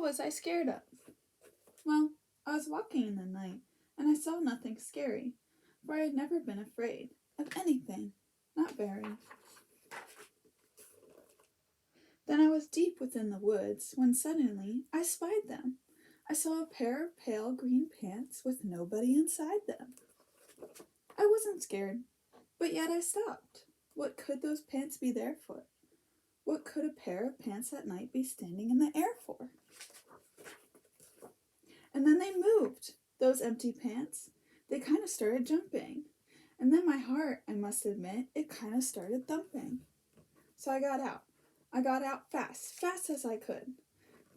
was I scared of? Well, I was walking in the night, and I saw nothing scary, for I had never been afraid of anything, not very. Then I was deep within the woods, when suddenly I spied them. I saw a pair of pale green pants with nobody inside them. I wasn't scared, but yet I stopped. What could those pants be there for? What could a pair of pants at night be standing in the air for? And then they moved, those empty pants. They kind of started jumping. And then my heart, I must admit, it kind of started thumping. So I got out. I got out fast as I could.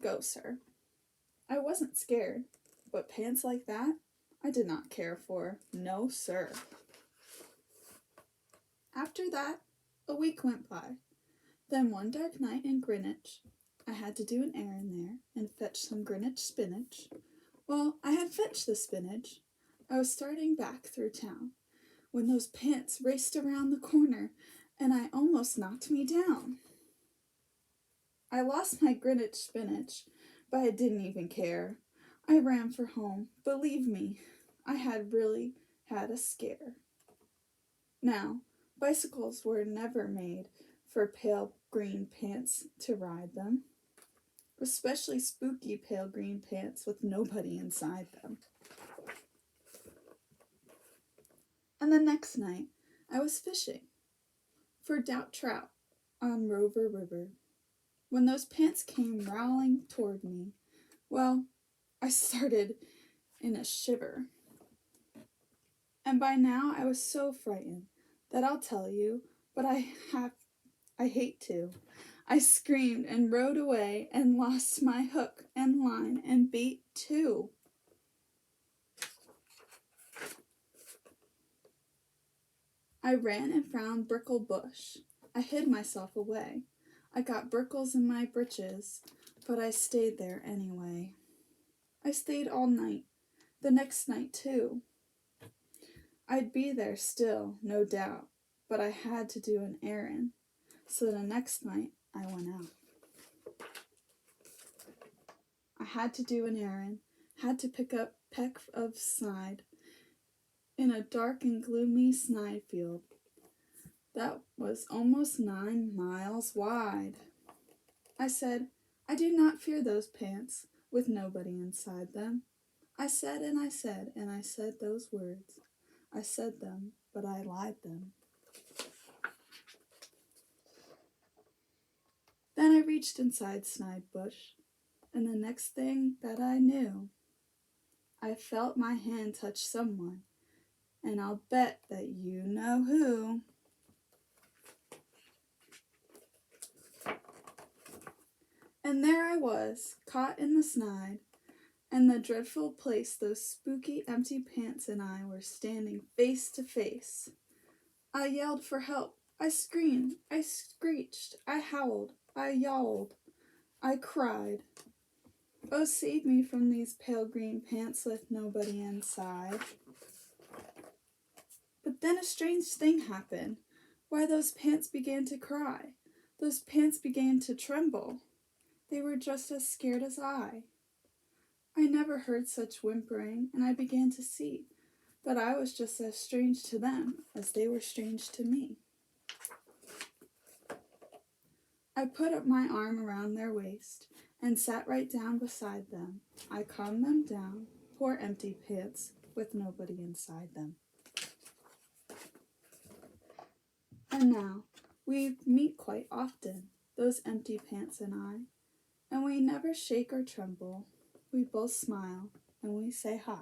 Go, sir. I wasn't scared, but pants like that, I did not care for. No, sir. After that, a week went by. Then one dark night in Greenwich, I had to do an errand there and fetch some Greenwich spinach. Well, I had fetched the spinach. I was starting back through town when those pants raced around the corner and I almost knocked me down. I lost my Greenwich spinach, but I didn't even care. I ran for home. Believe me, I had really had a scare. Now, bicycles were never made for pale green pants to ride them, especially spooky pale green pants with nobody inside them. And the next night, I was fishing for doubt trout on Rover River. When those pants came rowling toward me, well, I started in a shiver. And by now I was so frightened that I'll tell you, but I hate to. I screamed and rode away and lost my hook and line and bait too. I ran and found Brickle Bush. I hid myself away. I got brickles in my breeches, but I stayed there anyway. I stayed all night, the next night too. I'd be there still, no doubt, but I had to do an errand, so the next night I went out. I had to do an errand, had to pick up peck of snide in a dark and gloomy snide field that was almost 9 miles wide. I said, I do not fear those pants with nobody inside them. I said and I said and I said those words. I said them, but I lied them. Then I reached inside Snide Bush, and the next thing that I knew, I felt my hand touch someone, and I'll bet that you know who. And there I was, caught in the snide, and the dreadful place those spooky empty pants and I were standing face to face. I yelled for help. I screamed. I screeched. I howled. I yowled. I cried. Oh, save me from these pale green pants with nobody inside. But then a strange thing happened. Why, those pants began to cry. Those pants began to tremble. They were just as scared as I. I never heard such whimpering, and I began to see that I was just as strange to them as they were strange to me. I put up my arm around their waist and sat right down beside them. I calmed them down, poor empty pants with nobody inside them. And now we meet quite often, those empty pants and I, and we never shake or tremble. We both smile and we say hi.